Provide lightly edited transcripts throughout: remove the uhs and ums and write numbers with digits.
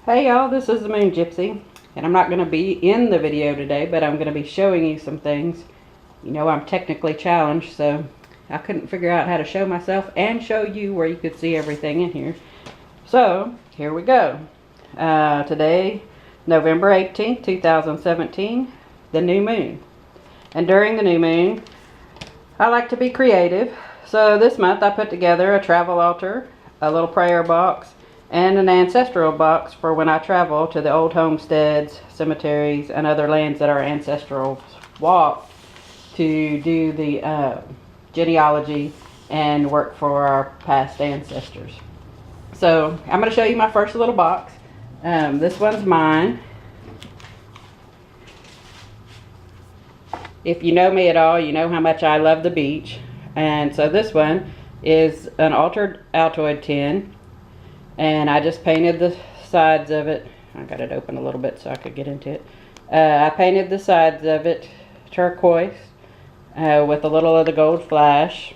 Hey y'all, this is the Moon Gypsy, and I'm not going to be in the video today, but I'm going to be showing you some things. You know, I'm technically challenged, so I couldn't figure out how to show myself and show you where you could see everything in here. So, here we go. Today, November 18th, 2017, the new moon. And during the new moon, I like to be creative. So this month I put together a travel altar, a little prayer box, and an ancestral box for when I travel to the old homesteads, cemeteries, and other lands that our ancestors walked to do the genealogy and work for our past ancestors. So I'm going to show you my first little box. This one's mine. If you know me at all, you know how much I love the beach. And so this one is an altered Altoid tin. And I just painted the sides of it. I got it open a little bit so I could get into it. I painted the sides of it turquoise with a little of the gold flash.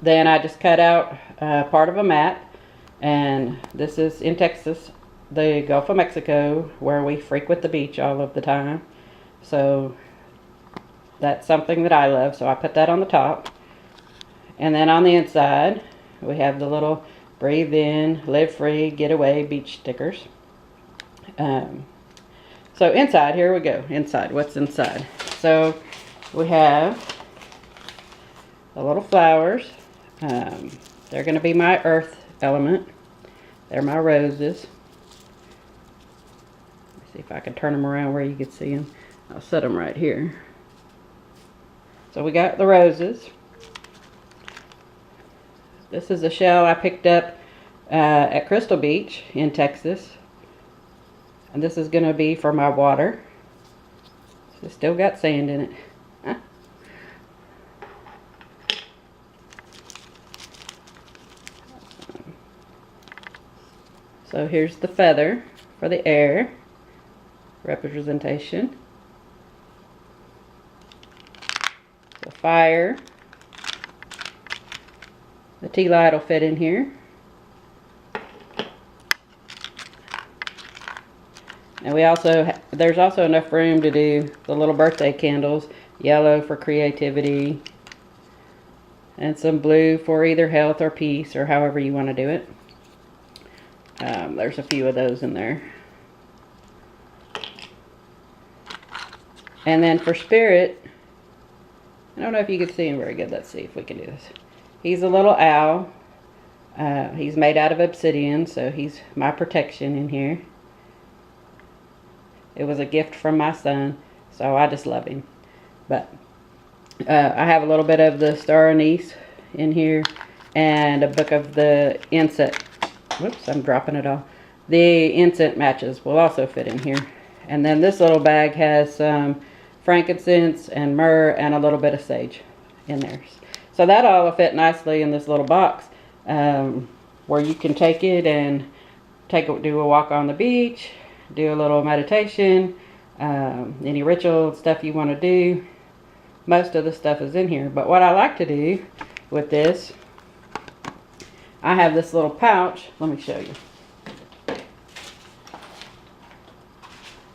Then I just cut out part of a map. And this is in Texas, the Gulf of Mexico, where we frequent the beach all of the time. So that's something that I love, so I put that on the top. And then on the inside, we have the little breathe in, live free, get away beach stickers. So inside, here we go. Inside, what's inside? So we have the little flowers. They're going to be my earth element. They're my roses. Let's see if I can turn them around where you can see them. I'll set them right here. So we got the roses. This is a shell I picked up at Crystal Beach in Texas. And this is going to be for my water. It's still got sand in it. Huh? So here's the feather for the air representation. The fire. The tea light will fit in here. And there's also enough room to do the little birthday candles. Yellow for creativity. And some blue for either health or peace, or however you want to do it. There's a few of those in there. And then for spirit, I don't know if you can see him very good. Let's see if we can do this. He's a little owl. He's made out of obsidian, so he's my protection in here. It was a gift from my son, so I just love him. But I have a little bit of the star anise in here, and a book of the incense. Whoops, I'm dropping it all. The incense matches will also fit in here. And then this little bag has some frankincense and myrrh and a little bit of sage in there. So that all will fit nicely in this little box, where you can take it and do a walk on the beach, do a little meditation, any ritual stuff you want to do. Most of the stuff is in here. But what I like to do with this, I have this little pouch. Let me show you.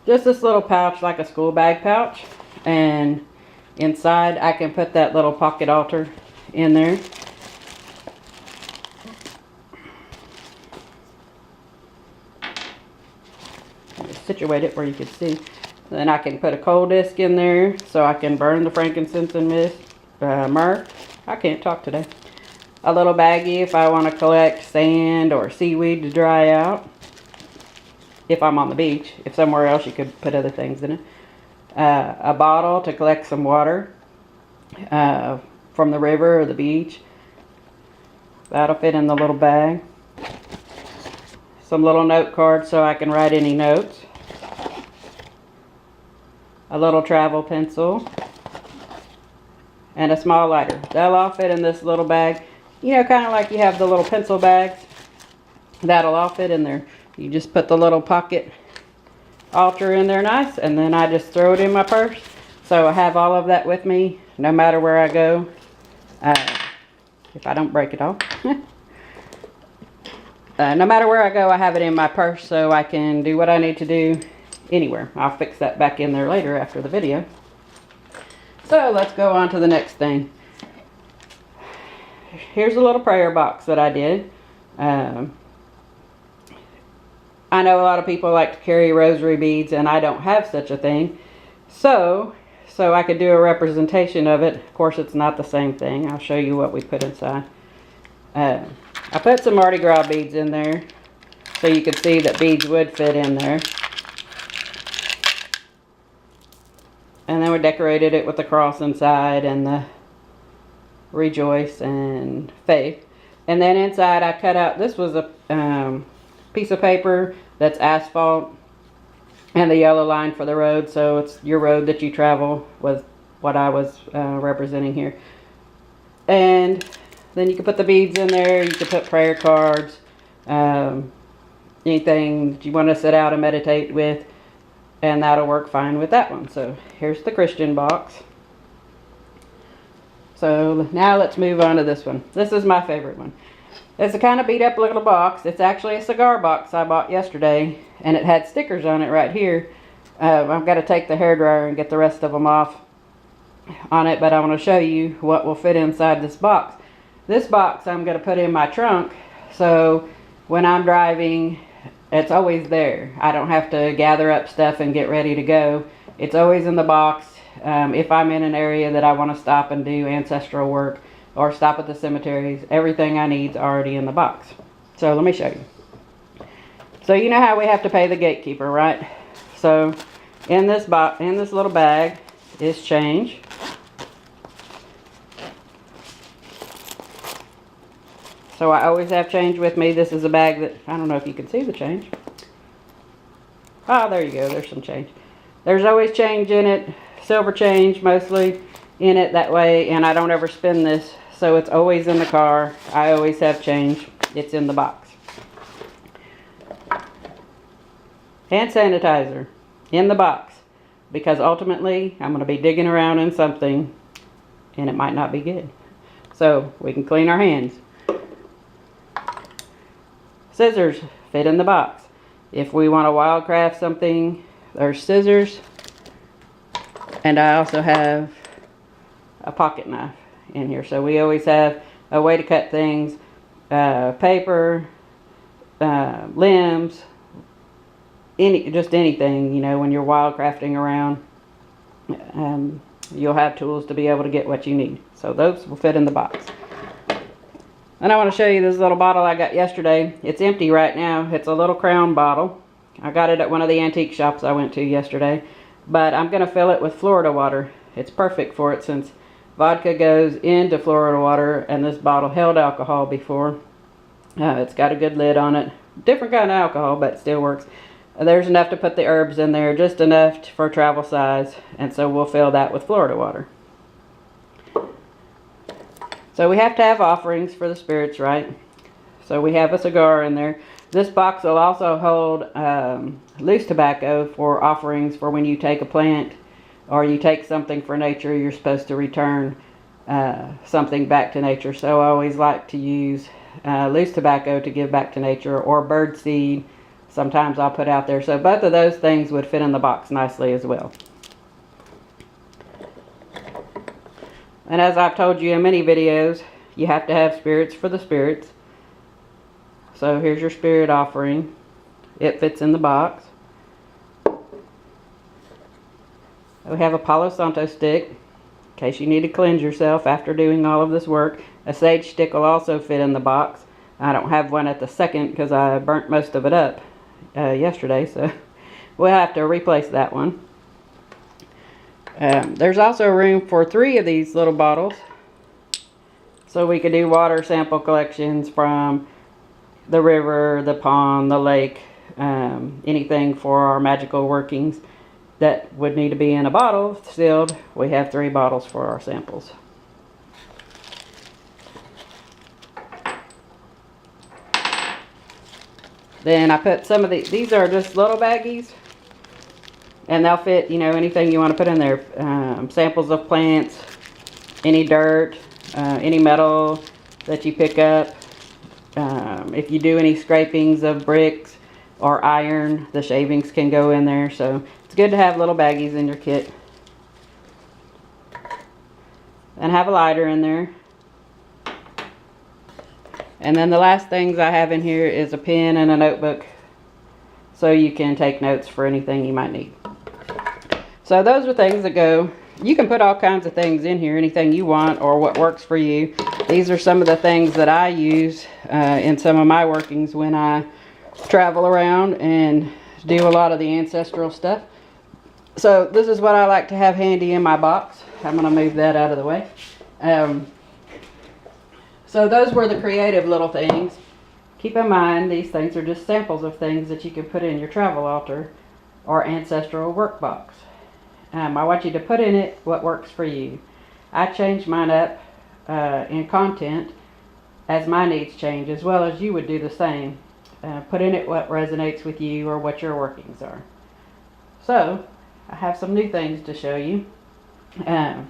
Just this little pouch, like a school bag pouch. And inside I can put that little pocket altar in there. Just situate it where you can see. Then I can put a coal disc in there so I can burn the frankincense and myrrh. I can't talk today. A little baggie if I want to collect sand or seaweed to dry out. If I'm on the beach. If somewhere else you could put other things in it. A bottle to collect some water from the river or the beach. That'll fit in the little bag. Some little note cards so I can write any notes. A little travel pencil. And a small lighter. They'll all fit in this little bag. You know, kind of like you have the little pencil bags. That'll all fit in there. You just put the little pocket altar in there nice, and then I just throw it in my purse. So I have all of that with me no matter where I go, if I don't break it off. No matter where I go, I have it in my purse so I can do what I need to do anywhere. I'll fix that back in there later after the video. So let's go on to the next thing. Here's a little prayer box that I did. I know a lot of people like to carry rosary beads, and I don't have such a thing. So I could do a representation of it. Of course, it's not the same thing. I'll show you what we put inside. I put some Mardi Gras beads in there so you could see that beads would fit in there. And then we decorated it with the cross inside and the rejoice and faith. And then inside I cut out, this was a piece of paper that's asphalt and the yellow line for the road. So it's your road that you travel was what I was representing here. And then you can put the beads in there. You can put prayer cards, anything that you want to sit out and meditate with. And that'll work fine with that one. So here's the Christian box. So now let's move on to this one. This is my favorite one. It's a kind of beat up little box. It's actually a cigar box I bought yesterday, and it had stickers on it right here. I've got to take the hairdryer and get the rest of them off on it, but I want to show you what will fit inside this box. This box I'm going to put in my trunk, so when I'm driving, it's always there. I don't have to gather up stuff and get ready to go. It's always in the box. If I'm in an area that I want to stop and do ancestral work or stop at the cemeteries, everything I need is already in the box. So let me show you. So you know how we have to pay the gatekeeper, right? So in this little bag is change. So I always have change with me. This is a bag that, I don't know if you can see the change. Oh, there you go. There's some change. There's always change in it. Silver change mostly in it that way. And I don't ever spend this. So it's always in the car. I always have change. It's in the box. Hand sanitizer in the box. Because ultimately, I'm going to be digging around in something and it might not be good. So we can clean our hands. Scissors fit in the box. If we want to wildcraft something, there's scissors. And I also have a pocket knife in here. So we always have a way to cut things. Paper, limbs, just anything, you know, when you're wildcrafting around. You'll have tools to be able to get what you need. So those will fit in the box. And I want to show you this little bottle I got yesterday. It's empty right now. It's a little Crown bottle. I got it at one of the antique shops I went to yesterday. But I'm going to fill it with Florida water. It's perfect for it since vodka goes into Florida water, and this bottle held alcohol before. It's got a good lid on it. Different kind of alcohol, but it still works. There's enough to put the herbs in there, just enough for travel size. And so we'll fill that with Florida water. So we have to have offerings for the spirits, right? So we have a cigar in there. This box will also hold loose tobacco for offerings for when you take a plant or you take something for nature. You're supposed to return something back to nature. So I always like to use loose tobacco to give back to nature, or bird seed. Sometimes I'll put out there. So both of those things would fit in the box nicely as well. And as I've told you in many videos, you have to have spirits for the spirits. So here's your spirit offering. It fits in the box. We have a Palo Santo stick, in case you need to cleanse yourself after doing all of this work. A sage stick will also fit in the box. I don't have one at the second because I burnt most of it up yesterday, so we'll have to replace that one. There's also room for 3 of these little bottles, so we could do water sample collections from the river, the pond, the lake, anything for our magical workings that would need to be in a bottle sealed. We have 3 bottles for our samples. Then I put some of these are just little baggies. And they'll fit, you know, anything you want to put in there. Samples of plants, any dirt, any metal that you pick up. If you do any scrapings of bricks or iron, the shavings can go in there. So it's good to have little baggies in your kit. And have a lighter in there. And then the last things I have in here is a pen and a notebook, so you can take notes for anything you might need. So those are things that go. You can put all kinds of things in here, anything you want or what works for you. These are some of the things that I use in some of my workings when I travel around and do a lot of the ancestral stuff. So this is what I like to have handy in my box. I'm going to move that out of the way. So those were the creative little things. Keep in mind, these things are just samples of things that you can put in your travel altar or ancestral workbox. I want you to put in it what works for you. I change mine up in content as my needs change, as well as you would do the same. Put in it what resonates with you or what your workings are. So I have some new things to show you. Let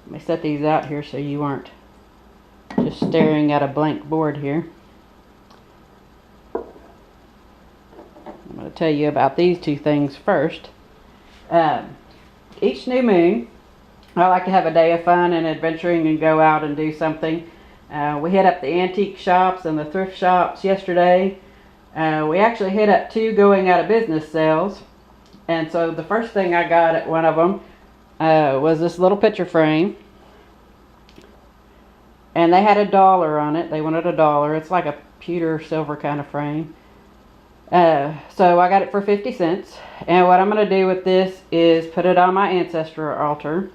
me set these out here so you aren't just staring at a blank board here. I'm going to tell you about these two things first. Each new moon, I like to have a day of fun and adventuring and go out and do something. We hit up the antique shops and the thrift shops yesterday. We actually hit up 2 going out of business sales. And so the first thing I got at one of them was this little picture frame. And they had $1 on it. They wanted $1. It's like a pewter silver kind of frame. So I got it for 50 cents. And what I'm going to do with this is put it on my ancestral altar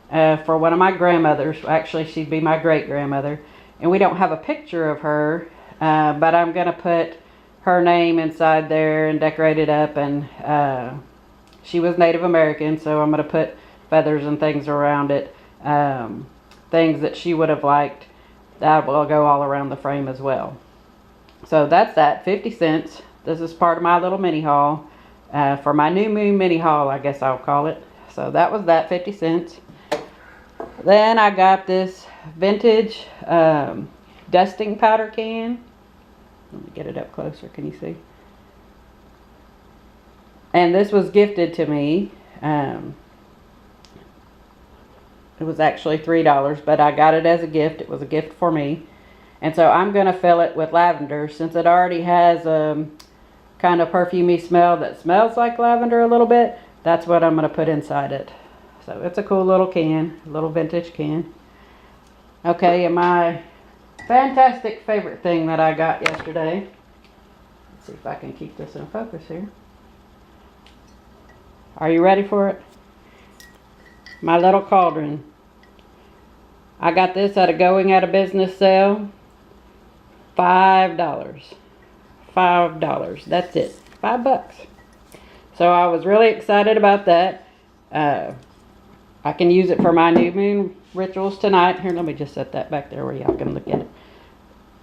for one of my grandmothers. Actually, she'd be my great-grandmother. And we don't have a picture of her, but I'm going to put her name inside there and decorate it up. And she was Native American, so I'm going to put feathers and things around it. Things that she would have liked, that will go all around the frame as well. So that's that, 50 cents. This is part of my little mini haul, for my new moon mini haul, I guess I'll call it. So that was that, 50 cents. Then I got this vintage dusting powder can. Let me get it up closer, can you see? And this was gifted to me. It was actually $3, but I got it as a gift. It was a gift for me. And so I'm going to fill it with lavender, since it already has a kind of perfumey smell that smells like lavender a little bit. That's what I'm going to put inside it. So it's a cool little can, a little vintage can. Okay, and my fantastic favorite thing that I got yesterday. Let's see if I can keep this in focus here. Are you ready for it? My little cauldron. I got this at a going out of business sale. $5. $5. That's it. $5. So I was really excited about that. I can use it for my new moon rituals tonight. Here, let me just set that back there where y'all can look at it.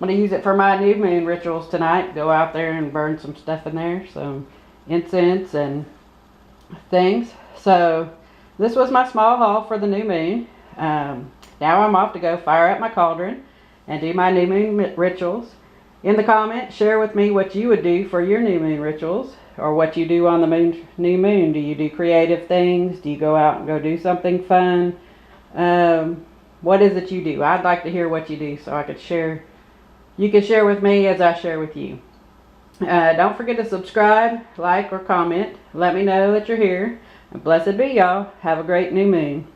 I'm going to use it for my new moon rituals tonight. Go out there and burn some stuff in there. Some incense and things. So this was my small haul for the new moon. Now I'm off to go fire up my cauldron and do my new moon rituals. In the comments, share with me what you would do for your new moon rituals, or what you do on the new moon. Do you do creative things? Do you go out and go do something fun? What is it you do? I'd like to hear what you do, so I could share. You can share with me as I share with you. Don't forget to subscribe, like, or comment. Let me know that you're here. And blessed be y'all. Have a great new moon.